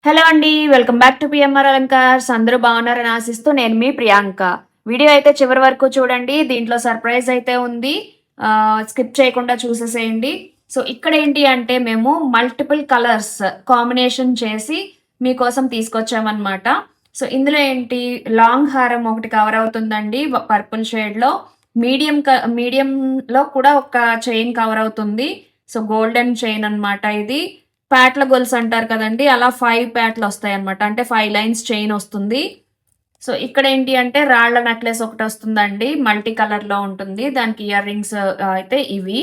Hello అండి. Welcome back to PMR Alankars. అందరూ బాగున్నారని ఆశిస్తూ నేను మీ ప్రియాంక. వీడియో అయితే చివరి వరకు చూడండి. దీంట్లో సర్ప్రైజ్ అయితే ఉంది. స్కిప్ చేయకుండా చూసేసేయండి. సో ఇక్కడ ఏంటి అంటే మేము మల్టిపుల్ కలర్స్ కాంబినేషన్ చేసి మీకోసం తీసుకొచ్చామన్నమాట. సో ఇందులో ఏంటి లాంగ్ హారం ఒకటి కవర్ అవుతుందండి పర్పుల్ షేడ్లో. మీడియంలో కూడా ఒక చైన్ కవర్ అవుతుంది. సో గోల్డెన్ చైన్ అన్నమాట ఇది. ప్యాట్ల గొలుసు అంటారు కదండి, అలా 5 ప్యాట్లు వస్తాయి అనమాట. అంటే 5 లైన్స్ చైన్ వస్తుంది. సో ఇక్కడ ఏంటి అంటే రాళ్ల నెక్లెస్ ఒకటి వస్తుందండి, మల్టీ కలర్ లో ఉంటుంది. దానికి ఇయర్ రింగ్స్ అయితే ఇవి.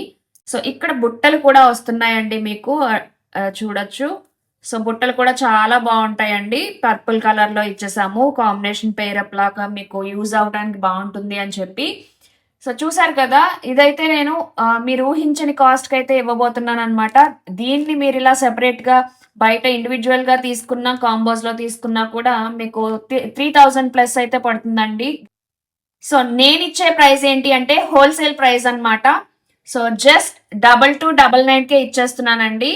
సో ఇక్కడ బుట్టలు కూడా వస్తున్నాయండి మీకు, చూడొచ్చు. సో బుట్టలు కూడా చాలా బాగుంటాయండి. పర్పుల్ కలర్ లో ఇచ్చేసాము, కాంబినేషన్ పేరప్ లాగా మీకు యూజ్ అవడానికి బాగుంటుంది అని చెప్పి. సో చూసారు కదా, ఇదైతే నేను మీరు ఊహించని కాస్ట్కి అయితే ఇవ్వబోతున్నాను అనమాట. దీన్ని మీరు ఇలా సెపరేట్గా బయట ఇండివిజువల్గా తీసుకున్న, కాంబోస్లో తీసుకున్నా కూడా మీకు 3000 ప్లస్ అయితే పడుతుందండి. సో నేను ఇచ్చే ప్రైస్ ఏంటి అంటే హోల్సేల్ ప్రైస్ అనమాట. సో జస్ట్ 2299కే ఇచ్చేస్తున్నానండి.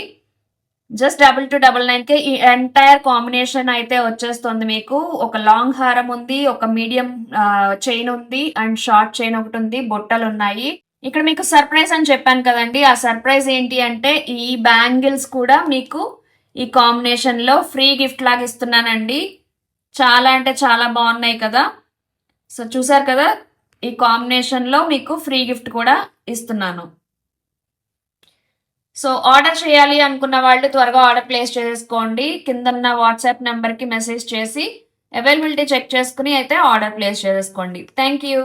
జస్ట్ 2299కే ఈ ఎంటైర్ కాంబినేషన్ అయితే వచ్చేస్తుంది మీకు. ఒక లాంగ్ హారం ఉంది, ఒక మీడియం చైన్ ఉంది, అండ్ షార్ట్ చైన్ ఒకటి ఉంది, బొట్టలు ఉన్నాయి. ఇక్కడ మీకు సర్ప్రైజ్ అని చెప్పాను కదండి, ఆ సర్ప్రైజ్ ఏంటి అంటే ఈ బ్యాంగిల్స్ కూడా మీకు ఈ కాంబినేషన్ లో ఫ్రీ గిఫ్ట్ లాగా ఇస్తున్నానండి. చాలా అంటే చాలా బాగున్నాయి కదా. సో చూసారు కదా, ఈ కాంబినేషన్ లో మీకు ఫ్రీ గిఫ్ట్ కూడా ఇస్తున్నాను. సో ఆర్డర్ చేయాలి అనుకున్న వాళ్ళు త్వరగా ఆర్డర్ ప్లేస్ చేసుకోండి. కిందన్న వాట్సాప్ నెంబర్కి మెసేజ్ చేసి అవైలబిలిటీ చెక్ చేసుకుని అయితే ఆర్డర్ ప్లేస్ చేసుకోండి. Thank you.